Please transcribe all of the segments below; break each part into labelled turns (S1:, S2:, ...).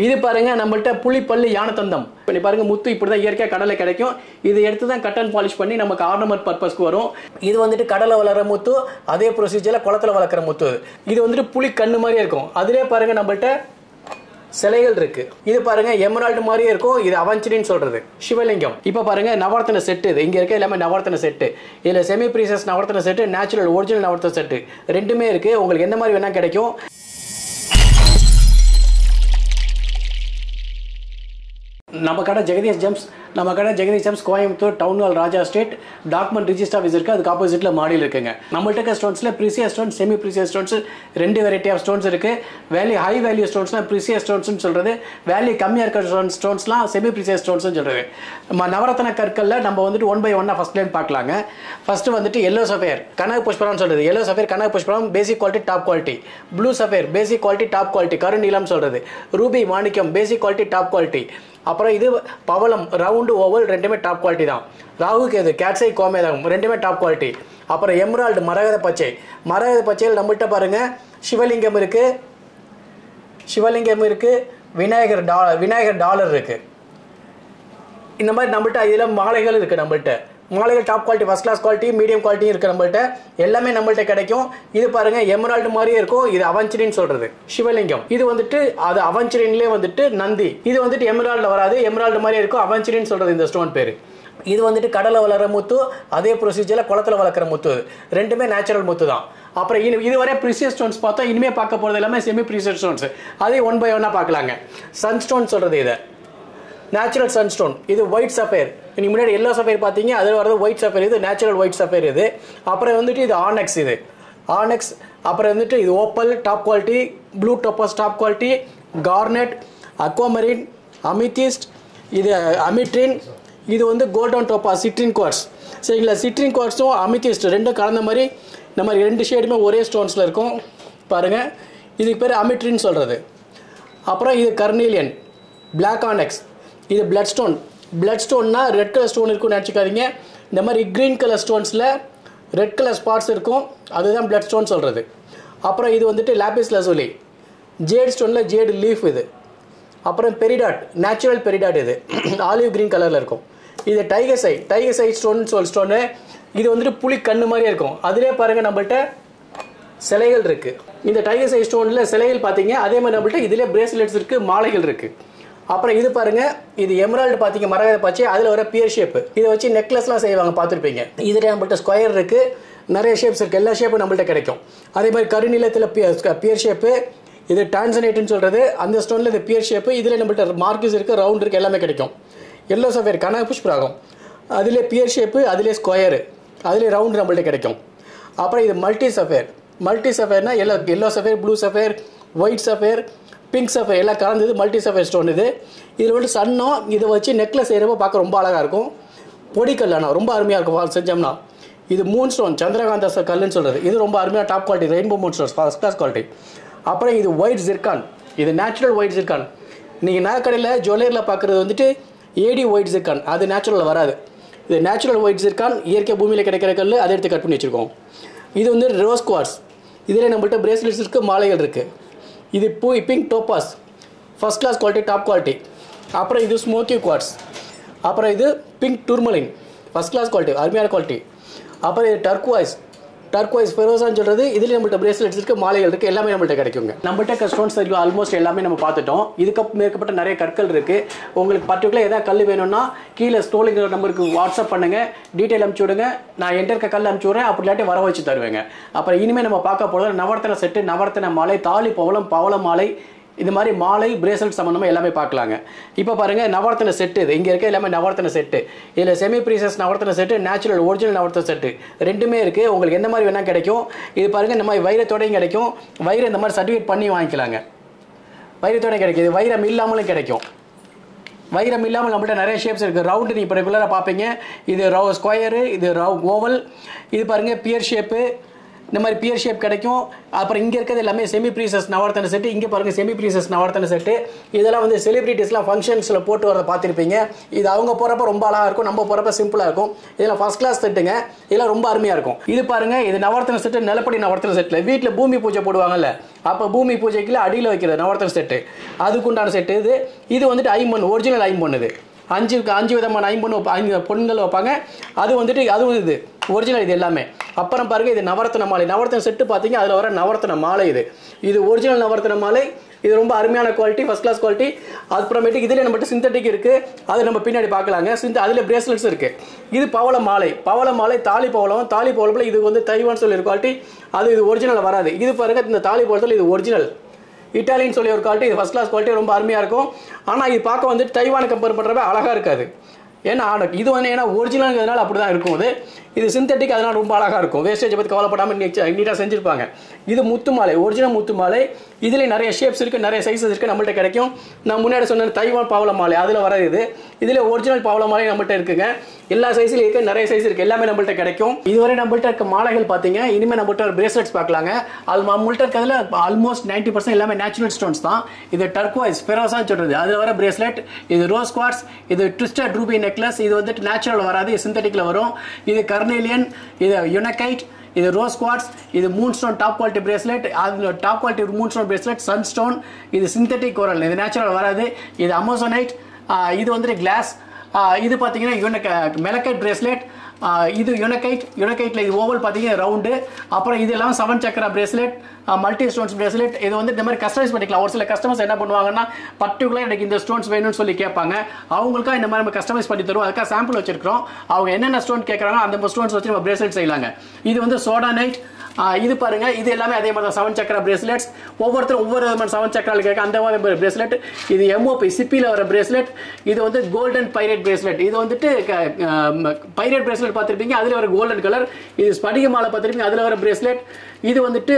S1: இது பாருங்க நம்மள்ட்ட புலிப்பல்லு யானை தந்தம். இப்போ பாருங்க முத்து இப்படி தான் இயற்கையாக கடலை கிடைக்கும். இது எடுத்து தான் கட் அண்ட் பாலிஷ் பண்ணி நமக்கு ஆர்னமெண்ட் பர்பஸ்க்கு வரும். இது வந்துட்டு கடலை வளர்கிற முத்து, அதே ப்ரொசீஜரில் குளத்தில் வளர்க்குற முத்து. இது வந்துட்டு புலி கண்ணு மாதிரியே இருக்கும். அதிலே பாருங்க நம்மள்ட்ட சிலைகள் இருக்கு. இது பாருங்க எமரால்டு மாதிரியே இருக்கும். இது அவஞ்சரின்னு சொல்றது சிவலிங்கம். இப்போ பாருங்க நவரத்ன செட்டு. இது இங்க இருக்க எல்லாமே நவரத்ன செட்டு. இதுல செமி ப்ரீசியஸ் நவரத்ன செட்டு, நேச்சுரல் ஒரிஜினல் நவரத்ன செட்டு ரெண்டுமே இருக்கு. உங்களுக்கு எந்த மாதிரி வேணா கிடைக்கும். நம்ம கடை ஜெகதீஷ் ஜெம்ஸ். நம்ம கடை Jagadish gems Coimbatore town hall Raja street document register office இருக்குது. அதுக்கு ஆப்போசிட்டில் மாடியில் இருக்குங்க. நம்மள்ட்ட இருக்க ஸ்டோன்ஸில் precious stones, semi precious stones ரெண்டு வெரைட்டி ஆஃப் ஸ்டோன்ஸ் இருக்குது. வேல்யூ ஹை வேல்யூ ஸ்டோன்ஸ்னால் ப்ரீசியஸ் ஸ்டோன்ஸ்னு சொல்கிறது. வேல்யூ கம்மியாக இருக்கிற ஸ்டோன்ஸ்லாம் செமி ப்ரீசியஸ் ஸ்டோன்ஸ்னு சொல்கிறது. நம்ம நவரத்ன கற்களில் நம்ம வந்துட்டு 1 by 1 ஃபஸ்ட் லைன் பார்க்கலாங்க. ஃபஸ்ட்டு வந்துட்டு எல்லோ சஃபேர் கனக புஷ்பரான்னு சொல்கிறது. எல்லோ சஃபேர் கனக புஷ்பரம் basic quality top quality. Blue sapphire basic quality top quality கருநீலம் சொல்கிறது. ரூபி மாணிக்கம் பேசிக் குவாலிட்டி டாப் குவாலிட்டி. அப்புறம் இது பவளம் ரவுண்டு ஓவல் ரெண்டுமே டாப் குவாலிட்டி தான். ராகு கேது கேட்ஸை கோமேதகம் ரெண்டுமே டாப் குவாலிட்டி. அப்புறம் எம்ரால்டு மரகத பச்சை. மரகத பச்சையில் நம்மள்கிட்ட பாருங்கள் சிவலிங்கம் இருக்குது, விநாயகர் டாலர் இருக்குது. இந்த மாதிரி நம்மள்கிட்ட இதில் மாலைகள் இருக்குது. நம்மள்கிட்ட மாலைகள் top quality, first class quality, medium குவாலிட்டியும் இருக்குது. நம்மள்கிட்ட எல்லாமே நம்மள்கிட்ட கிடைக்கும். இது பாருங்க எமரால்டு மாதிரியே இருக்கும். இது அவஞ்சரின்னு சொல்றது சிவலிங்கம். இது வந்துட்டு அது அவஞ்சரின்லேயே வந்துட்டு நந்தி. இது வந்துட்டு எமரால்டு வராது, எமரால்டு மாதிரியே இருக்கும். அவஞ்சரின்னு சொல்றது இந்த ஸ்டோன் பேர். இது வந்துட்டு கடலை வளர்கிற முத்து, அதே ப்ரொசீஜரில் குளத்தில் வளர்க்குற முத்து. ரெண்டுமே நேச்சுரல் முத்து தான். அப்புறம் இதுவரை ப்ரீசியஸ் ஸ்டோன்ஸ் பார்த்தோம். இனிமேல் பார்க்க போகிறது எல்லாமே செமி ப்ரீசியஸ் ஸ்டோன்ஸ். அதே 1 by 1 பார்க்கலாங்க. சன்ஸ்டோன் சொல்கிறது இதை நேச்சுரல் சன்ஸ்டோன். இது ஒயிட் சஃபேர். நீங்கள் முன்னாடி எல்லோ சஃபேர் பார்த்தீங்க, அதில் வரது ஒயிட் சஃபேர். இது நேச்சுரல் ஒயிட் சஃபேர். இது அப்புறம் வந்துட்டு இது ஆனெக்ஸ். இது ஆனெக்ஸ். அப்புறம் வந்துட்டு இது opal top quality, blue topaz top quality, garnet, aquamarine, amethyst, இது அமிட்ரின். இது வந்து கோல்டன் டோப்பாஸ் சிட்ரின் குவார்ட்ஸ். சரிங்களா? சிட்ரின் குவார்ட்ஸும் அமித்திஸ்ட் ரெண்டும் கலந்த மாதிரி நம்ம ரெண்டு ஷேடுமே ஒரே ஸ்டோன்ஸில் இருக்கும் பாருங்கள். இதுக்கு பேர் அமிட்ரின்னு சொல்கிறது. அப்புறம் இது கர்னீலியன் பிளாக் ஆனெக்ஸ். இது பிளட் ஸ்டோன். பிளட் ஸ்டோன்னா ரெட் கலர் ஸ்டோன் இருக்கும்னு நினச்சிக்காதீங்க. இந்த மாதிரி க்ரீன் கலர் ஸ்டோன்ஸில் ரெட் கலர் ஸ்பாட்ஸ் இருக்கும். அதுதான் பிளட் ஸ்டோன் சொல்கிறது. அப்புறம் இது வந்துட்டு லாபிஸ் லசூலி. ஜேட் ஸ்டோனில் ஜேடு லீஃப் இது. அப்புறம் பெரிடாட் நேச்சுரல் பெரிடாட். இது ஆலிவ் க்ரீன் கலரில் இருக்கும். இது டைகர் சை ஸ்டோனு. இது வந்துட்டு புலி கண்ணு மாதிரியே இருக்கும். அதிலே பாருங்கள் நம்மள்கிட்ட சிலைகள் இருக்குது. இந்த டைகர் சை ஸ்டோனில் சிலைகள் பார்த்தீங்க. அதே மாதிரி நம்மள்கிட்ட இதிலே பிரேஸ்லெட்ஸ் இருக்குது, மாலைகள் இருக்குது. அப்புறம் இது பாருங்கள், இது எமரால்டு பார்த்தீங்க மரகத பச்சை. அதில் வர பியர் ஷேப்பு. இதை வச்சு நெக்லஸ்லாம் செய்வாங்க, பார்த்துருப்பீங்க. இதில் நம்மள்கிட்ட ஸ்கொயர் இருக்குது, நிறைய ஷேப்ஸ் இருக்குது. எல்லா ஷேப்பும் நம்மள்கிட்ட கிடைக்கும். அதே மாதிரி கருநிலத்தில் பியர் ஷேப்பு. இது டான்சனேட்டுன்னு சொல்கிறது. அந்த ஸ்டோனில் இது பியர் ஷேப்பு. இதில் நம்மள்கிட்ட மார்க்கிஸ் இருக்குது, ரவுண்ட் இருக்குது, எல்லாமே கிடைக்கும். எல்லோ சஃபேர் கனக புஷ்பராகம். அதிலே பியர் ஷேப்பு, அதிலே ஸ்கொயரு, அதிலே ரவுண்டு நம்மள்கிட்ட கிடைக்கும். அப்புறம் இது மல்டி சஃபேர்னா yellow sapphire, blue sapphire, white sapphire, pink sapphire எல்லாம் கலந்தது மல்டி சஃபேர் ஸ்டோன். இது இதில் வந்து சன்னம். இதை வச்சு நெக்லஸ் செய்கிறப்போ பார்க்க ரொம்ப அழகாக இருக்கும். பொடிக்கல் ஆனால் ரொம்ப அருமையாக இருக்கும் செஞ்சோம்னா. இது மூன் ஸ்டோன் சந்திரகாந்த கல்லுன்னு சொல்கிறது. இது ரொம்ப அருமையாக top quality, rainbow moon stones first class quality. அப்புறம் இது ஒயிட் ஜிர்கான். இது நேச்சுரல் ஒயிட் ஜிர்கான். நீங்கள் நகைக்கடையில் ஜுவல்லரியில் பார்க்குறது வந்துட்டு ஏடி ஒயிட் ஜிர்கான். அது நேச்சுரலில் வராது. இது நேச்சுரல் ஒயிட் ஜிர்கான், இயற்கை பூமியில் கிடைக்கிற கல். அதை எடுத்து கட் பண்ணி வச்சுருக்கோம். இது வந்து ரோஸ் குவார்ட்ஸ். இதில் நம்மள்கிட்ட பிரேஸ்லெட்ஸ் இருக்குது, மாலைகள் இருக்குது. இது pink topaz first class quality, top quality. அப்புறம் இது ஸ்மோக்கி குவார்ட்ஸ். அப்புறம் இது pink tourmaline first class quality, அருமையான குவாலிட்டி. அப்புறம் இது டர்க்வைஸ் ஃபெரோசான்னு சொல்கிறது. இதில் நம்மள்கிட்ட பிரேஸ்லெட்ஸ் இருக்குது, மாலைகள் இருக்குது, எல்லாமே நம்மள்கிட்ட கிடைக்குங்க. நம்மள்கிட்ட ஸ்டோன்ஸ் இருக்குது ஆல்மோஸ்ட் எல்லாமே நம்ம பார்த்துட்டோம். இதுக்கு மேற்பட்ட நிறைய கற்கள் இருக்குது. உங்களுக்கு பர்டிகுலர் எதாவது கல் வேணும்னா கீழே ஸ்டோலிங்கிற நம்பருக்கு வாட்ஸ்அப் பண்ணுங்கள், டீட்டெயில் அனுப்பிச்சி விடுங்க. நான் என்கிட்ட இருக்க கல் அனுப்பிச்சி விட்றேன். அப்படி இல்லாட்டி வர வச்சு தருவேங்க. அப்புறம் இனிமேல் நம்ம பார்க்க போகிறது நவரத்ன செட்டு, நவரத்ன மாலை, தாலி பவள மாலை, இது மாதிரி மாலை பிரேஸ்லெட் சம்மந்தமாக எல்லாமே பார்க்கலாங்க. இப்போ பாருங்கள் நவரத்ன செட்டு. இது இங்கே இருக்க எல்லாமே நவரத்ன செட்டு. இதில் செமி ப்ரீசியஸ் நவரத்ன செட்டு, நேச்சுரல் ஒரிஜினல் நவரத்ன செட்டு ரெண்டுமே இருக்குது. உங்களுக்கு எந்த மாதிரி வேணால் கிடைக்கும். இது பாருங்கள் இந்த மாதிரி வைரத்தோடையும் கிடைக்கும். வைரம் இந்த மாதிரி சர்டிஃபிகேட் பண்ணி வாங்கிக்கலாங்க. வைரத்தோடையும் கிடைக்கும். இது வைரம் இல்லாமலும் கிடைக்கும். வைரம் இல்லாமல் நம்மள்கிட்ட நிறைய ஷேப்ஸ் இருக்குது. ரவுண்டு நீங்கள் இப்போ ரெகுலராக பார்ப்பீங்க. இது ஸ்கொயரு, இது ஓவல். இது பாருங்கள் பியர் ஷேப்பு, இந்த மாதிரி பியர் ஷேப் கிடைக்கும். அப்புறம் இங்கே இருக்கிறது எல்லாமே செமி ப்ரீசஸ் நவரத்தன செட்டு. இங்கே பாருங்கள் செமி ப்ரீசஸ் நவரத்தன செட்டு. இதெல்லாம் வந்து செலிபிரிட்டிஸ்லாம் ஃபங்க்ஷன்ஸில் போட்டு வரதை பார்த்துருப்பீங்க. இது அவங்க போகிறப்ப ரொம்ப அழகாக இருக்கும், நம்ம போகிறப்ப சிம்பிளாக இருக்கும். இதில் ஃபர்ஸ்ட் கிளாஸ் செட்டுங்க. இதெல்லாம் ரொம்ப அருமையாக இருக்கும். இது பாருங்கள், இது நவரத்தன செட்டு, நிலப்படி நவரத்தன செட்டில் வீட்டில் பூமி பூஜை போடுவாங்கல்ல, அப்போ பூமி பூஜைக்குள்ள அடியில் வைக்கிறது நவரத்தன செட்டு, அதுக்குண்டான செட்டு இது. இது வந்துட்டு ஐம்பொன், ஒரிஜினல் ஐம்பொன். இது அஞ்சு விதமான பொண்ணுங்கள் வைப்பாங்க. அது வந்துட்டு அதுவும் இது ஒரிஜினல். இது எல்லாமே. அப்புறம் பாருங்க, இது நவரத்தன மாலை. நவரத்தன செட்டு பார்த்தீங்க, அதில் வர நவரத்தன மாலை. இது ஒரிஜினல் நவரத்தன மாலை. இது ரொம்ப அருமையான குவாலிட்டி, ஃபர்ஸ்ட் கிளாஸ் குவாலிட்டி. அப்புறமேட்டுக்கு இதில் நம்மகிட்ட சிந்தட்டிக் இருக்குது, அது நம்ம பின்னாடி பார்க்கலாங்க. அதில் பிரேஸ்லெட்ஸ் இருக்குது. இது பவள மாலை. பவள மாலை தாலி பவளம். தாலி பவளத்தில் இது வந்து தைவான் சொல்லி ஒரு குவாலிட்டி. அது இது ஒரிஜினல் வராது. இது பாருங்க, இந்த தாலி பவளத்தில் இது ஒரிஜினல் இட்டாலியன் சொல்லி ஒரு குவாலிட்டி. இது ஃபர்ஸ்ட் கிளாஸ் குவாலிட்டி, ரொம்ப அருமையாக இருக்கும். ஆனால் இது பார்க்க வந்துட்டு தைவானை கம்பேர் பண்ணுறப்ப அழகாக இருக்காது. ஏன்னா இது வந்து ஏன்னா ஒரிஜினல்ங்கிறதுனால அப்படி தான் இருக்கும். இது சிந்தட்டிக், அதனால் ரொம்ப அழகாக இருக்கும். வேஸ்டேஜை பற்றி கவலைப்படாமல் நீட்டாக செஞ்சுருப்பாங்க. இது முத்து மாலை, ஒரிஜினல் முத்து மாலை. இதில் நிறைய ஷேப்ஸ் இருக்குது, நிறைய சைஸஸ் இருக்குது, நம்மள்ட்ட கிடைக்கும். நான் முன்னாடி சொன்ன தைவான் பவள மாலை அதில் வராது. இதில் ஒரிஜினல் பவள மாலை நம்மள்ட்ட இருக்குங்க. எல்லா சைஸ்லையும் இருக்குது, நிறைய சைஸ் இருக்குது, எல்லாமே நம்மள்ட்ட கிடைக்கும். இதுவரை நம்மள்ட்ட இருக்க மாலைகள் பார்த்தீங்க. இனிமேல் நம்மள்ட்ட ஒரு பிரேஸ்லெட்ஸ் பார்க்கலாங்க. அது நம்மள்ட்ட இருக்கிறதுல ஆல்மோஸ்ட் 90% எல்லாமே நேச்சுரல் ஸ்டோன்ஸ் தான். இது டர்க்வைஸ் ஃபெரோசான்னு சொல்கிறது, அதில் வர பிரேஸ்லெட். இது ரோஸ் குவார்ட்ஸ், இது ட்விஸ்டட் ரூபி நெக்லஸ். இது வந்துட்டு நேச்சுரல் வராது, சிந்தட்டிக்கில் வரும். இது கர்னேலியன், இது யுனகைட், இது ரோஸ் குவார்ட்ஸ், இது moon stone top quality bracelet. அது top quality moon stone bracelet. Sun stone, இது சிந்தட்டிக் கோரல், இது நேச்சுரல் வராது. இது அமேசானைட், இது வந்துட்டு கிளாஸ். இது பார்த்தீங்கன்னா மெலக்கைட் பிரேஸ்லெட். இது யுனகைட்டில் இது ஓவல் பார்த்தீங்கன்னா ரவுண்டு. அப்புறம் இது எல்லாம் 7 சக்கரா பிரேஸ்லெட், மல்டி ஸ்டோன்ஸ் பிரேஸ்லெட். இது வந்து இந்த மாதிரி கஸ்டமைஸ் பண்ணிக்கலாம். ஒரு சில கஸ்டமர்ஸ் என்ன பண்ணுவாங்கன்னா, பர்டிகுலர் எனக்கு இந்த ஸ்டோன்ஸ் வேணும்னு சொல்லி கேட்பாங்க. அவங்களுக்காக இந்த மாதிரி நம்ம கஸ்டமைஸ் பண்ணி தருவோம். அதுக்காக சாம்பிள் வச்சிருக்கிறோம். அவங்க என்னென்ன ஸ்டோன் கேட்குறாங்க அந்த ஸ்டோன்ஸ் வச்சு நம்ம பிரேஸ்லெட் செய்யலாங்க. இது வந்து சோடா நைட். இது பாருங்க, இது எல்லாமே அதே மாதிரி தான் 7 சக்கரா பிரேஸ்லெட்ஸ். ஒவ்வொருத்தரும் ஒவ்வொரு விதமான 7 சக்கரால் கேட்க அந்த மாதிரி பிரேஸ்லெட். இது எம்ஓபி சிப்பியில் வர பிரேஸ்லெட். இது வந்து கோல்டன் பைரேட் பிரேஸ்லெட். இது வந்துட்டு பைரேட் பிரேஸ்லெட் பார்த்துருப்பீங்க, அதில் வர கோல்டன் கலர். இது ஸ்படிக மாலை பார்த்துருப்பீங்க, அதில் வர பிரேஸ்லெட். இது வந்துட்டு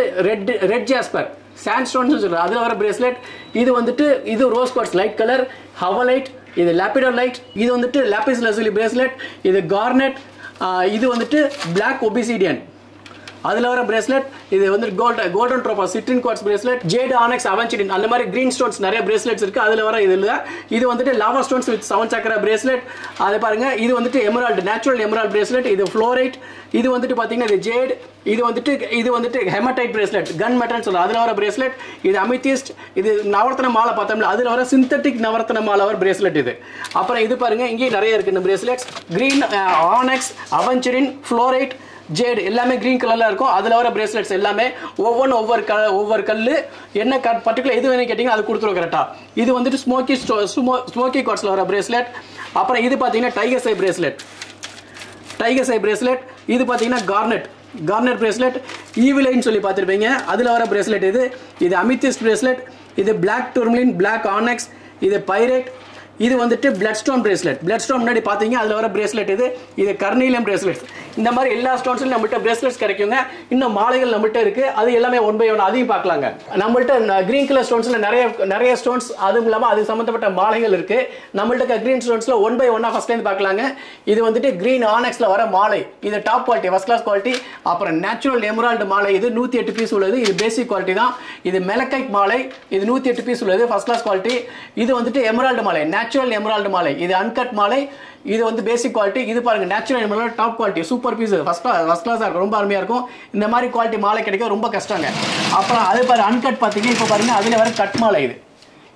S1: ரெட் ஜாஸ்பர் சாண்ட்ஸ்டோன் சொல்கிறோம், அதில் வர பிரேஸ்லெட். இது வந்துட்டு இது rose quartz light colour, howlite. இது லாப்பிடர் லைட். இது வந்துட்டு லாப்பிஸ் லசூலி பிரேஸ்லெட். இது கார்னெட். இது வந்துட்டு பிளாக் ஒபிசிடியன், அதில் வர பிரேஸ்லெட். இது வந்து கோல்டன் ட்ரோபா citrine quartz bracelet. Jade onyx aventurine, அந்த மாதிரி கிரீன் ஸ்டோன்ஸ் நிறைய பிரேஸ்லெட்ஸ் இருக்கு. அதில் வர இது வந்துட்டு lava stones with 7 chakra bracelet. அதை பாருங்க, இது வந்துட்டு எமரால்டு, நேச்சுரல் எமரால்டு பிரேஸ்லெட். இது ஃப்ளோரைட். இது வந்துட்டு பார்த்தீங்கன்னா இது ஜேட். இது வந்துட்டு ஹெமடைட் பிரேஸ்லெட், கன் மெட்டல்னு சொல்லுவோம், அதில் வர பிரேஸ்லெட். இது அமித்திஸ்ட். இது நவரத்தன மாலை பார்த்தோம்ல, அதில் வர சிந்தட்டிக் நவரத்தன மாலை வர பிரேஸ்லெட் இது. அப்புறம் இது பாருங்க, இங்கேயும் நிறைய இருக்கு இந்த bracelets. Green onyx, aventurine, fluorite, jade எல்லாமே கிரீன் கலர்ல இருக்கும். அதில் வர பிரேஸ்லெட்ஸ் எல்லாமே ஒவ்வொன்றும் ஒவ்வொரு கல் என்ன பர்டிகுலர் எது வேணும் கேட்டிங்கன்னா அது கொடுத்துருவோம் கரெக்டாக. இது வந்துட்டு ஸ்மோக்கி குவார்ட்ஸில் வர பிரேஸ்லெட். அப்புறம் இது பார்த்தீங்கன்னா டைகர் சை பிரேஸ்லெட். இது பார்த்தீங்கன்னா கார்னெட் பிரேஸ்லெட். ஈவிலைன்னு சொல்லி பார்த்துருப்பீங்க, அதில் வர பிரேஸ்லெட். இது அமித்திஸ்ட் பிரேஸ்லெட். இது பிளாக் டூர்மலின், பிளாக் ஆனெக்ஸ். இது பைரேட். இது வந்துட்டு blood stone bracelet. Blood stone முன்னாடி பார்த்தீங்க, அதில் வர பிரேஸ்லெட். இது கர்னீலியம் பிரேஸ்லெட்ஸ். இந்த மாதிரி எல்லா ஸ்டோன்ஸ்லையும் நம்மள்ட்ட பிரேஸ்லெட்ஸ் கிடைக்குங்க. இன்னும் மாலைகள் நம்மள்ட்ட இருக்கு, அது எல்லாமே 1 by 1 அதையும் பார்க்கலாங்க. நம்மள்ட்ட கிரீன் கலர் ஸ்டோன்ஸ்ல நிறைய ஸ்டோன்ஸ், அதுவும் இல்லாமல் அது சம்மந்தப்பட்ட மாலைகள் இருக்கு. நம்மள்ட்ட கிரீன் ஸ்டோன்ஸ்ல 1 by 1 ஃபர்ஸ்ட்லேருந்து பார்க்கலாங்க. இது வந்துட்டு கிரீன் ஆனெக்ஸ்ல வர மாலை. இது top quality, first class quality. அப்புறம் நேச்சுரல் எமரால்டு மாலை. இது 108 பீஸ் உள்ளது. இது பேசிக் குவாலிட்டி தான். இது மெலக்கைட் மாலை. இது 108 பீஸ் உள்ளது, ஃபர்ஸ்ட் கிளாஸ் குவாலிட்டி. இது வந்துட்டு எமரால்டு மாலை, நேச்சுரல் எமரால்டு மாலை. இது அன்கட் மாலை. இது வந்து பேசிக் குவாலிட்டி. இது பாருங்க, natural emerald top quality, super piece, first கிளாஸாக இருக்கும், ரொம்ப அருமையாக இருக்கும். இந்த மாதிரி குவாலிட்டி மாலை கிடைக்க ரொம்ப கஷ்டங்க. அப்புறம் அது பாரு அன்கட் பார்த்தீங்கன்னா இப்போ பாருங்க, அதில் வர கட் மாலை.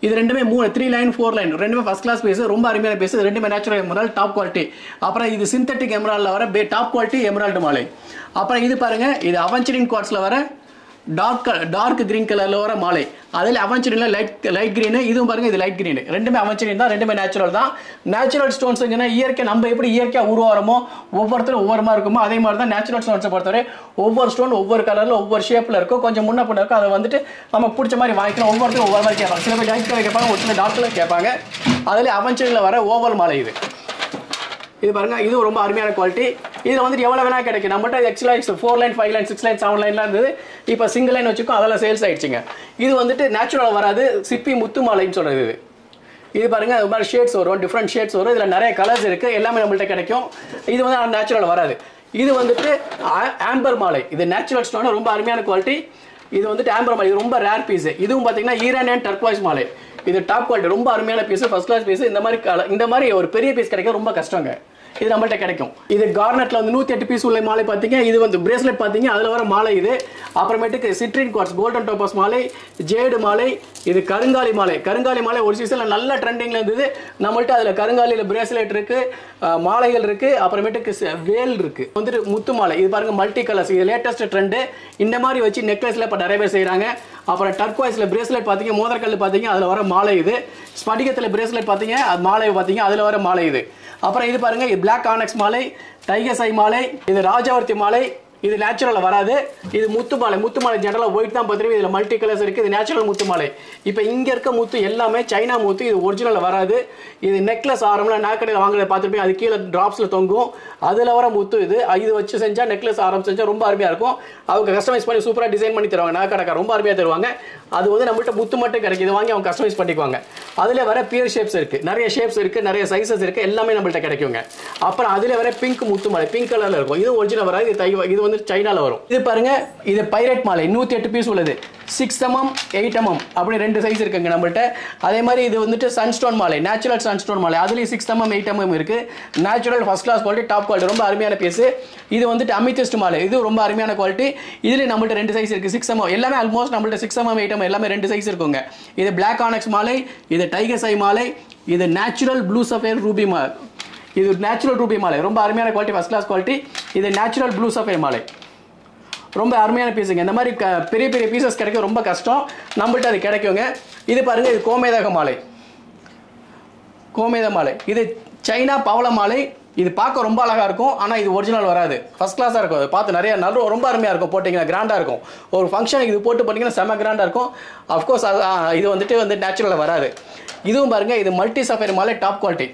S1: இது ரெண்டுமே 3 லைன் 4 லைன் ரெண்டுமே ஃபர்ஸ்ட் கிளாஸ் பீஸ், ரொம்ப அருமையான பீஸ். ரெண்டுமே நேச்சுரல் எமரால்டு டாப் குவாலிட்டி. அப்புறம் இது சிந்தட்டிக் எமரால்டில் வர டாப் குவாலிட்டி எமரால்டு மாலை. அப்புறம் இது பாருங்க, இது அவென்சிடின் குவார்ட்ஸில் வர டார்க் கிரீன் கலர்ல வர மாலை. அதில் அவென்சிடின்ல லைட் கிரீன். இதுவும் பாருங்க, இது லைட் கிரீன். ரெண்டுமே அவென்சிடின் தான், ரெண்டுமே நேச்சுரல் தான். நேச்சுரல் ஸ்டோன்ஸ்ங்கன்னா இயற்கை, நம்ம எப்படி இயற்கையாக உருவாகிறோமோ ஒவ்வொருத்தரும் ஒவ்வொரு மாதிரி இருக்குமோ அதே மாதிரி தான் நேச்சுரல் ஸ்டோன்ஸை பொறுத்தவரை ஒவ்வொரு ஸ்டோன் ஒவ்வொரு கலரில் ஒவ்வொரு ஷேப்பில் இருக்கும். கொஞ்சம் முன்ன பண்ண இருக்கும், அதை வந்துட்டு நம்ம பிடிச்ச மாதிரி வாங்கிக்கலாம். ஒவ்வொருத்தரும் ஒவ்வொரு மாதிரி கேட்பாங்க. சில பேர் லைட் கலர் கேட்பாங்க, ஒரு சில டார்க் கலர் கேட்பாங்க. அதில் அவென்சிடின்ல வர ஓவல் மாலை. இது பாருங்க, இது ரொம்ப அருமையான குவாலிட்டி. இதில் வந்துட்டு எவ்வளோ வேணா கிடைக்கும். நம்மகிட்ட ஆக்சுவலாக 4 லைன் 5 லைன் 6 லைன் 7 லைன்லாம் இருந்தது. இப்போ சிங்கிள் லைன் வச்சுக்கோ, அதெல்லாம் சேல்ஸ் ஆயிடுச்சுங்க. இது வந்துட்டு நேச்சுரலாக வராது, சிப்பி முத்து மாலைன்னு சொல்கிறது. இது பாருங்க, அது மாதிரி ஷேட்ஸ் வரும், டிஃப்ரெண்ட் ஷேட்ஸ் வரும். இதில் நிறைய கலர்ஸ் இருக்குது, எல்லாமே நம்மள்ட்ட கிடைக்கும். இது வந்து நேச்சுரல் வராது. இது வந்துட்டு ஆம்பர் மாலை. இது நேச்சுரல் ஸ்டோன், ரொம்ப அருமையான குவாலிட்டி. இது வந்துட்டு ஆம்பர் மாலை, இது ரொம்ப ரேர் பீஸ். இதுவும் பார்த்தீங்கன்னா ஈரானியன் டர்க்வாய்ஸ் மாலை. இது டாப் குவாலிட்டி, ரொம்ப அருமையான பீஸ், ஃபர்ஸ்ட் கிளாஸ் பீஸ். இந்த மாதிரி ஒரு பெரிய பீஸ் கிடைக்க ரொம்ப கஷ்டங்க. இது நம்மள்ட்ட கிடைக்கும். இது கார்னெட்ல வந்து 108 பீஸ் உள்ள மாலை பார்த்தீங்க. இது வந்து பிரேஸ்லெட் பார்த்தீங்க, அதில் வர மாலை இது. அப்புறமேட்டுக்கு சிட்ரின் குவார்ட்ஸ், கோல்டன் டோபஸ் மாலை, ஜேடு மாலை, இது கருங்காலி மாலை. கருங்காலி மாலை ஒரு சீசனில் நல்ல ட்ரெண்டிங்கில் இருந்தது நம்மள்ட்ட. அதில் கருங்காலியில் பிரேஸ்லெட் இருக்கு, மாலைகள் இருக்கு, அப்புறமேட்டுக்கு வேல் இருக்கு. வந்துட்டு முத்து மாலை, இது பாருங்க மல்டி கலர்ஸ், இது லேட்டஸ்ட் ட்ரெண்டு. இந்த மாதிரி வச்சு நெக்லஸ்ல இப்போ நிறைய பேர் செய்கிறாங்க. அப்புறம் டர்க்வாய்ஸில் பிரேஸ்லெட் பார்த்தீங்க, மோதிரக்கல் பார்த்தீங்க, அதில் வர மாலை இது. ஸ்படிகத்தில் பிரேஸ்லெட் பார்த்தீங்க, அது மாலை பார்த்தீங்க, அதில் வர மாலை இது. அப்புறம் இது பாருங்க, இது பிளாக் ஆனக்ஸ் மாலை, டைகர் ஐ மாலை, இது ராஜாவர்த்தி மாலை. இது நேச்சுரலில் வராது. இது முத்து மாலை. முத்து மாலை ஜெனரலாக ஒயிட் தான் பார்த்துருவீங்க. இதில் மல்டி கலர்ஸ் இருக்குது. இது நேச்சுரல் முத்து மாலை. இப்போ இங்கே இருக்க முத்து எல்லாமே சைனா முத்து. இது ஒரிஜினலில் வராது. இது நெக்லஸ் ஆரம்பில் நாக்கடையில் வாங்குறத பார்த்துருப்பீங்க, அது கீழே ட்ராப்ஸில் தொங்கும், அதில் வர முத்து இது. இது வச்சு செஞ்சால் நெக்லஸ் ஆரம் செஞ்சால் ரொம்ப அருமையாக இருக்கும். அவங்க கஸ்டமைஸ் பண்ணி சூப்பராக டிசைன் பண்ணி தருவாங்க. நாக்கடைக்கார ரொம்ப அருமையாக தருவாங்க. அது வந்து நம்மள்ட்ட முத்து மட்டும் கிடைக்கும். இது வாங்கி அவங்க கஸ்டமைஸ் பண்ணிக்குவாங்க. அதில் வர பியர் ஷேப்ஸ் இருக்குது, நிறைய ஷேப்ஸ் இருக்குது, நிறைய சைஸஸ் இருக்குது, எல்லாமே நம்மள்ட்ட கிடைக்குங்க. அப்புறம் அதில் வர பிங்க் முத்து மாலை, பிங்க் கலரில் இருக்கும். இது ஒரிஜினல் வராது. இது வந்து சைனாவில் வரும். இது பாருங்க, இது பைரட் மாலை, 108 பீஸ் உள்ளது. 6 mm 8 mm அப்படி 2 சைஸ் இருக்குங்க நம்மள்ட்ட. அதே மாதிரி இது வந்துட்டு சன்ஸ்டோன் மாலை, நேச்சுரல் சன்ஸ்டோன் மாலை. அதுலேயும் 6 mm 8 mm இருக்கு. Natural first class quality, top quality, ரொம்ப அருமையான பீஸ். இது வந்துட்டு அமித்திஸ்ட் மாலை, இது ரொம்ப அருமையான குவாலிட்டி. இதுல நம்மள்ட்ட 2 சைஸ் இருக்கு, 6 mm எல்லாமே. ஆல்மோஸ்ட் நம்மள்ட்ட 6 mm 8 mm எல்லாமே 2 சைஸ் இருக்குங்க. இது பிளாக் ஆனக்ஸ் மாலை, இது டைகர் ஐ மாலை, இது நேச்சுரல் ப்ளூ சஃபயர் ரூபி மாலை. இது நேச்சுரல் ரூபி மாலை, ரொம்ப அருமையான குவாலிட்டி, ஃபர்ஸ்ட் கிளாஸ் குவாலிட்டி. இது நேச்சுரல் ப்ளூ சஃபயர் மாலை, ரொம்ப அருமையான பீஸுங்க. இந்த மாதிரி பெரிய பெரிய பீசஸ் கிடைக்க ரொம்ப கஷ்டம், நம்மள்ட்ட அது கிடைக்குங்க. இது பாருங்க, இது கோமேதக மாலை, கோமேத மாலை. இது சைனா பவள மாலை. இது பார்க்க ரொம்ப அழகாக இருக்கும், ஆனால் இது ஒரிஜினல் வராது. ஃபர்ஸ்ட் கிளாஸாக இருக்கும். அது பார்த்து நிறைய நல்ல ரொம்ப அருமையாக இருக்கும். போட்டிங்கன்னா கிராண்டாக இருக்கும். ஒரு ஃபங்க்ஷனுக்கு இது போட்டு போட்டிங்கன்னா செம்ம கிராண்டாக இருக்கும். அஃப்கோர்ஸ் இது வந்துட்டு நேச்சுரலாக வராது. இதுவும் பாருங்க, இது மல்டி சஃபயர் மாலை, டாப் குவாலிட்டி.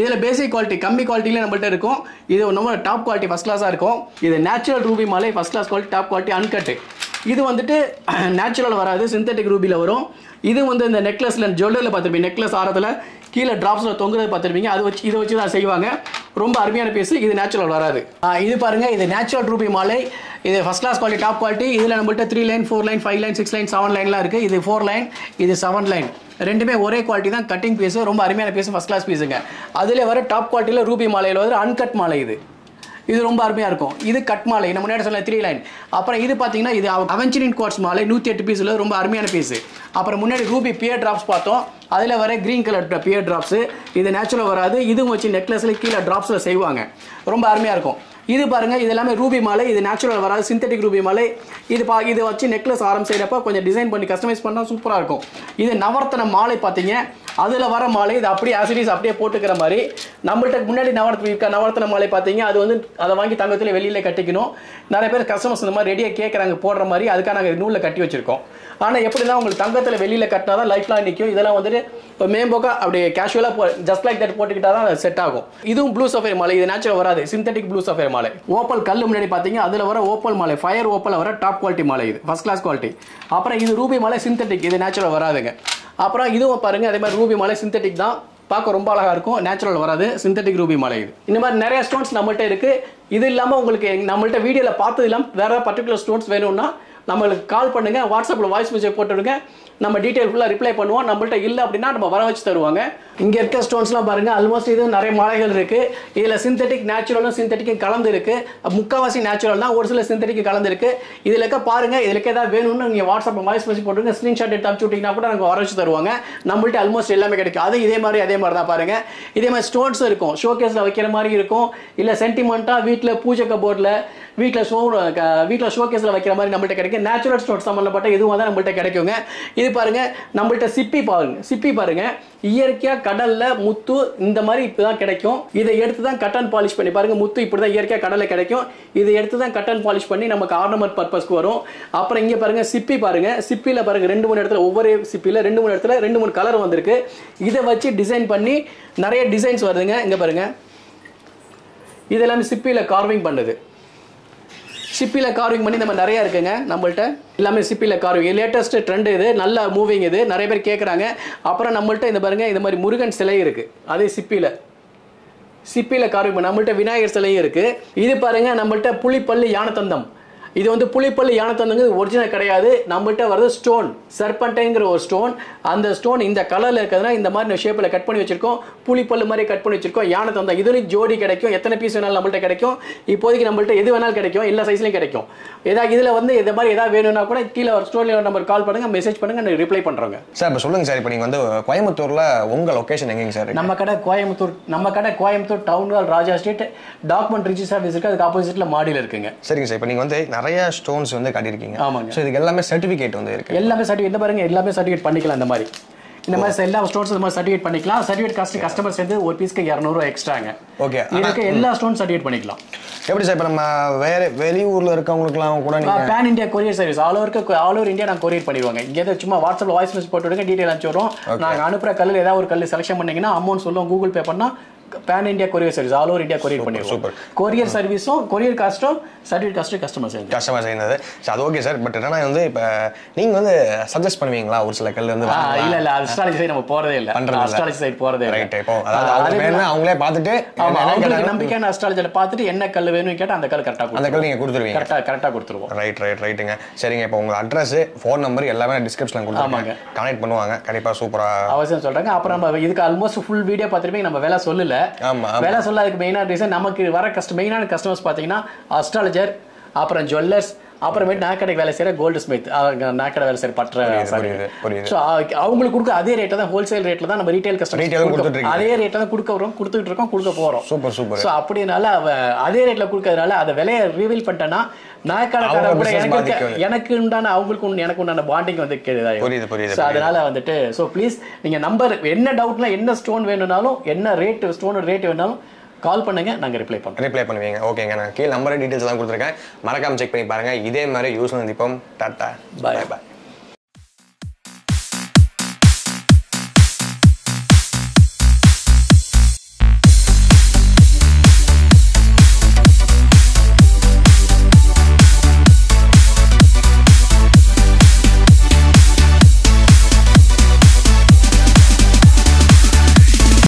S1: இதில் பேசிக் குவாலிட்டி கம்மி குவாலிட்டியில் நம்மள்ட்ட இருக்கும். இது நம்ம டாப் குவாலிட்டி ஃபஸ்ட் கிளாஸாக இருக்கும். இது நேச்சுரல் ரூபி மாலை, first class quality, top quality, uncut. இது வந்துட்டு நேச்சுரல் வராது, சிந்தட்டிக் ரூபியில் வரும். இது வந்து இந்த நெக்லஸில் ஜுவல்லரில் பார்த்துருப்பீங்க, நெக்லஸ் ஆரத்தில் கீழே ட்ராப்ஸில் தொங்குறது பார்த்துருப்பீங்க. இதை வச்சு தான் செய்வாங்க. ரொம்ப அருமையான பீஸ். இது நேச்சுரல் வராது. இது பாருங்க, இது நேச்சுரல் ரூபி மாலை. இது first class quality, top quality. இதில் நம்மள்ட்ட 3 லைன் 4 லைன் 5 லைன் 6 லைன் 7 லைன்லாம் இருக்குது. இது 4 லைன், இது 7 லைன். ரெண்டுமே ஒரே குவாலிட்டி தான். கட்டிங் பீஸ், ரொம்ப அருமையான பீஸ், ஃபர்ஸ்ட் கிளாஸ் பீஸுங்க. அதில் வர டாப் குவாலிட்டியில் ரூபி மாலையில் வந்து அன்கட் மாலை. இது ரொம்ப அருமையாக இருக்கும். இது கட் மாலை, நம்ம முன்னாடி சொன்ன 3 லைன். அப்புறம் இது பார்த்தீங்கன்னா, இது அவென்ச்சரின் குவார்ட்ஸ் மாலை, 108 பீஸில் ரொம்ப அருமையான பீஸ். அப்புறம் முன்னாடி ரூபி பியர் ட்ராப்ஸ் பார்த்தோம், அதில் வர கிரீன் கலர் பியர் ட்ராப்ஸ். இது நேச்சுரல் வராது. இதுவும் வச்சு நெக்லஸில் கீழே ட்ராப்ஸில் செய்வாங்க, ரொம்ப அருமையாக இருக்கும். இது பாருங்க, இது எல்லாமே ரூபி மாலை. இது நேச்சுரல் வராது, சிந்தட்டிக் ரூபி மாலை. இது வச்சு நெக்லஸ் ஆரம் செய்கிறப்ப கொஞ்சம் டிசைன் பண்ணி கஸ்டமைஸ் பண்ணால் சூப்பராக இருக்கும். இது நவரத்தன மாலை பார்த்தீங்க, அதில் வர மாலை. இது அப்படியே ஆசிரியஸ் அப்படியே போட்டுக்கிற மாதிரி. நம்மள்ட்ட முன்னாடி நவரத்தன மாலை பார்த்தீங்க, அது வந்து அதை வாங்கி தங்கத்தில் வெளியில் கட்டிக்கணும். நிறைய பேர் கஸ்டமர்ஸ் இந்த மாதிரி ரெடியாக கேட்குறாங்க போடுற மாதிரி, அதுக்காக நாங்கள் நூலில் கட்டி வச்சிருக்கோம். ஆனால் எப்படின்னா உங்களுக்கு தங்கத்தில் வெளியில் கட்டினா தான் லைஃப் லாங் நிற்கும். இதெல்லாம் வந்துட்டு இப்போ மேம்போக்கா அப்படியே கேஷுவலாக ஜஸ்ட் லைக் தட் போட்டுக்கிட்டா தான் செட் ஆகும். இதுவும் ப்ளூ சஃபயர் மாலை, இது நேச்சுரல் வராது, சிந்தட்டிக் ப்ளூ சஃபயர் மாலை. ஓப்பல் கல் முன்னாடி பார்த்தீங்க, அதில் வர ஓப்பல் மாலை, ஃபயர் ஓப்பல் வர டாப் குவாலிட்டி மாலை, இது ஃபர்ஸ்ட் கிளாஸ் குவாலிட்டி. அப்புறம் இது ரூபி மாலை, சிந்தட்டிக், இது நேச்சுரல் வராதுங்க. அப்புறம் இதுவும் பாருங்க, அதே மாதிரி ரூபி மாலை சிந்தட்டிக் தான், பார்க்க ரொம்ப அழகாக இருக்கும், நேச்சுரல் வராது, சிந்தட்டிக் ரூபி மாலை. இது இந்த மாதிரி நிறைய ஸ்டோன்ஸ் நம்மள்ட்ட இருக்குது. இது இல்லாமல் உங்களுக்கு நம்மள்ட்ட வீடியோவில் பார்த்தது இல்லாமல் வேறு பர்டிகுலர் ஸ்டோன்ஸ் வேணும்னா நம்மளுக்கு கால் பண்ணுங்கள், வாட்ஸ்அப்பில் வாய்ஸ் மெசேஜ் போட்டுடுங்க, நம்ம டீட்டெயில் ஃபுல்லாக ரிப்ளை பண்ணுவோம். நம்மள்ட்ட இல்லை அப்படின்னா நம்ம வர வச்சு தருவாங்க. இங்கே இருக்க ஸ்டோன்ஸ்லாம் பாருங்கள், ஆல்மோஸ்ட் இது நிறைய மாலைகள் இருக்குது. இதில் சிந்தட்டிக் நேச்சுரலும் சிந்தட்டிக்கும் கலந்து இருக்குது. முக்கால்வாசி நேச்சுரல் தான், ஒரு சில சிந்தட்டிக்கு கலந்து இருக்குது. இதில் இருக்க பாருங்கள், இதில் ஏதாவது வேணும்னு நீங்கள் வாட்ஸ்அப்பில் வாய்ஸ் மெசேஜ் போட்டுருங்க, ஸ்க்ரீன்ஷாட் எடுத்து அனுப்பிச்சு விட்டிங்கன்னா கூட நாங்கள் வர வச்சு தருவாங்க. நம்மள்ட்ட ஆல்மோஸ்ட் எல்லாமே கிடைக்கும். அது இதே மாதிரி தான் பாருங்கள். இதே மாதிரி ஸ்டோன்ஸ் இருக்கும், ஷோகேஸில் வைக்கிற மாதிரி இருக்கும், இல்லை சென்டிமெண்ட்டாக வீட்டில் பூஜை கபோர்டில் வீட்டில் ஷோகேஸில் வைக்கிற மாதிரி நம்மள்ட்ட கிடைக்கும். நேச்சுரல் ஸ்டோன்ஸ் சம்மந்தப்பட்ட எதுவும் தான் நம்மள்ட்ட கிடைக்குங்க. இது பாருங்க, நம்மள்ட்ட சிப்பி பாருங்க, இயற்கையாக கடலில் முத்து இந்த மாதிரி இப்போ தான் கிடைக்கும். இதை எடுத்து தான் கட்டன் பாலிஷ் பண்ணி பாருங்க, முத்து இப்படி தான் இயற்கையாக கடலில் கிடைக்கும். இதை எடுத்து தான் கட்டன் பாலிஷ் பண்ணி நமக்கு ஆர்னமெண்ட் பர்பஸ்க்கு வரும். அப்புறம் இங்கே பாருங்க, சிப்பி பாருங்க, சிப்பியில் பாருங்க 2-3 இடத்துல, ஒவ்வொரு சிப்பியில் 2-3 இடத்துல 2-3 கலர் வந்திருக்கு. இதை வச்சு டிசைன் பண்ணி நிறைய டிசைன்ஸ் வருதுங்க. இங்கே பாருங்க, இதெல்லாம் சிப்பியில் கார்விங் பண்ணுது. சிப்பியில் கார்விங் பண்ணி நம்ம நிறையா இருக்குங்க நம்மள்ட்ட. எல்லாமே சிப்பியில் கார்விங் லேட்டஸ்ட் ட்ரெண்ட், இது நல்ல மூவிங், இது நிறைய பேர் கேட்குறாங்க. அப்புறம் நம்மள்ட்ட இந்த பாருங்க, இந்த மாதிரி முருகன் சிலை இருக்குது, அதே சிப்பியில் சிப்பியில் கார்விங் நம்மள்ட்ட விநாயகர் சிலையும் இருக்குது. இது பாருங்கள் நம்மள்ட்ட புலிப்பல்லு யானைத்தந்தம். இது வந்து புலிப்பல்லு யானைத்தந்தங்கிறது ஒரிஜினல் கிடையாது. நம்மள்ட்ட வரது ஸ்டோன் சர்பன்டைங்கிற ஒரு ஸ்டோன். அந்த ஸ்டோன் இந்த கலரில் இருக்கிறதுனா இந்த மாதிரி ஷேப்பில் கட் பண்ணி வச்சிருக்கோம். புலிப்பல்லு மாதிரி கட் பண்ணி வச்சிருக்கோம். யானைத்தந்தம் இதுலேயும் ஜோடி கிடைக்கும். எத்தனை பீஸ் வேணாலும் நம்மள்ட்ட கிடைக்கும். இப்போதைக்கு நம்மள்ட்ட எது வேணாலும் கிடைக்கும். எல்லா சைஸ்லையும் கிடைக்கும். ஏதாவது இதில் வந்து இந்த மாதிரி ஏதாவது வேணும்னா கூட கீழே ஒரு ஸ்டோரில் நம்பர் கால் பண்ணுங்க, மெசேஜ் பண்ணுங்க, நான் ரிப்ளை பண்ணுறோங்க.
S2: சார் இப்போ சொல்லுங்கள் சார், இப்போ நீங்கள் வந்து கோயம்புத்தூரில் உங்கள் லொக்கேஷன் எங்கேங்க சார்?
S1: நம்ம கடை Coimbatore town hall Raja street document register office இருக்குது. அதுக்கு ஆப்போசிட்டில் மாடியில் இருக்குங்க.
S2: சரிங்க சார். இப்போ நீங்கள் வந்து நிறைய ஸ்டோன்ஸ் வந்து காட்டியிருக்கீங்க.
S1: ஆமாங்க.
S2: ஸோ இதுக்கு எல்லாமே சர்டிஃபிகேட் வந்து இருக்கு.
S1: எல்லாமே சர்டிஃபிகேட் பாருங்க, எல்லாமே சர்டிஃபிகேட் பண்ணிக்கலாம். இந்த மாதிரி எல்லா ஸ்டோன்ஸ் இந்த மாதிரி சர்டிஃபிகேட் பண்ணிக்கலாம். சர்டிஃபிகேட் காஸ்ட் கஸ்டமர் சேர்ந்து ஒரு பீஸ்க்கு 200 எக்ஸ்ட்ராங்க.
S2: ஓகே.
S1: இதுக்கு எல்லா ஸ்டோன் சர்டிஃபிகேட் பண்ணிக்கலாம்.
S2: எப்படி சார் இப்போ நம்ம வேற வெளியூர்ல இருக்கவங்களுக்குலாம் கூட நீங்க
S1: pan India courier service all over India நாங்கள் கொரியர் பண்ணிடுவாங்க. இங்கே சும்மா வாட்ஸ்அப்ல வாய்ஸ் மெசேஜ் போட்டு விடுங்க, டீடைல் அனுப்பிச்சு வரோம். நாங்கள் அனுப்புற கல்லில் ஏதாவது ஒரு கல் செலக்ஷன் பண்ணீங்கன்னா அமௌண்ட் சொல்லுவோம். கூகுள் பே பண்ணா pan India courier service all over India courier பண்ணிடுவோம்.
S2: சூப்பர்.
S1: கொரியர் சர்வீஸும் கொரியர் காஸ்ட்டும் சர்டிஃபிகேட் காஸ்ட்டும் கஸ்டமர்
S2: சேர்ந்தது. அது ஓகே சார். பட் என்னன்னா வந்து இப்போ நீங்க வந்து சஜஸ்ட் பண்ணுவீங்களா ஒரு சில கல் வந்து?
S1: இல்ல அஸ்ட்ராலஜி சைடு நம்ம போறதே இல்ல. அஸ்ட்ராலஜி சைடு போறதே இல்ல.
S2: ரைட். இப்போ அதாவது வேணும்னா அவங்களே பார்த்துட்டு
S1: அவங்களுக்கு நம்பிக்கையான அஸ்ட்ராலஜில பார்த்துட்டு என்ன கல் வேணும்னு கேட்டா அந்த கல் கரெக்டா
S2: அந்த கல் நீங்க கொடுத்துருவீங்க.
S1: கரெக்டா கொடுத்துருவோம்.
S2: ரைட்டுங்க. சரிங்க. இப்போ உங்க அட்ரஸ், ஃபோன் நம்பர் எல்லாமே டிஸ்கிரிப்ஷன்ல கொடுத்துருவாங்க. கனெக்ட் பண்ணுவாங்க. கண்டிப்பா சூப்பரா அவசியம்
S1: சொல்றாங்க. அப்புறம் நம்ம இதுக்கு ஆல்மோஸ்ட் ஃபுல் வீடியோ பார்த்துட்டு நம்ம வேலை சொல்லல. வேலை சொல்ல அதுக்கு மெயினான ரீசன் நமக்கு வர மெயினான கஸ்டமர்ஸ் பார்த்தீங்கன்னா அஸ்ட்ராலஜர், அப்புறம் ஜுவல்லர்ஸ், அப்புறமேட்டு நாக்கடைக்கு வேலை செய்யற கோல்டு ஸ்மித், நாக்கடை வேலை செய்யற பற்ற. அவங்களுக்கு கொடுக்க அதே ரேட்ல தான், ஹோல்சேல் ரேட்ல தான் நம்ம ரீட்டைல் கஸ்டமர் அதே ரேட்ல தான் கொடுத்துட்டு இருக்கோம், கொடுக்க போறோம்.
S2: சூப்பர்.
S1: ஸோ அப்படினால அதே ரேட்ல கொடுக்கறதுனால அதை விலையை ரிவீல் பண்ணிட்டேன்னா நாக்கடைக்கார கூட எனக்கு உண்டான அவங்களுக்கு எனக்கு உண்டான பாண்டிங் வந்து
S2: புரியுது.
S1: அதனால வந்துட்டு ஸோ ப்ளீஸ் நீங்க நம்பர் என்ன டவுட்னா என்ன ஸ்டோன் வேணும்னாலும் என்ன ரேட் ஸ்டோனோட ரேட் வேணாலும் கால் பண்ணுங்க, நாங்கள் ரிப்ளை
S2: பண்ணுவீங்க. ஓகேங்க. நான் கீழே நம்பர் டீட்டெயில்ஸ் எல்லாம் கொடுத்துருக்கேன். மறக்காம செக் பண்ணி பாருங்க. இதே மாதிரி யூஸ் வந்து இப்போ டாட்டா, பாய்.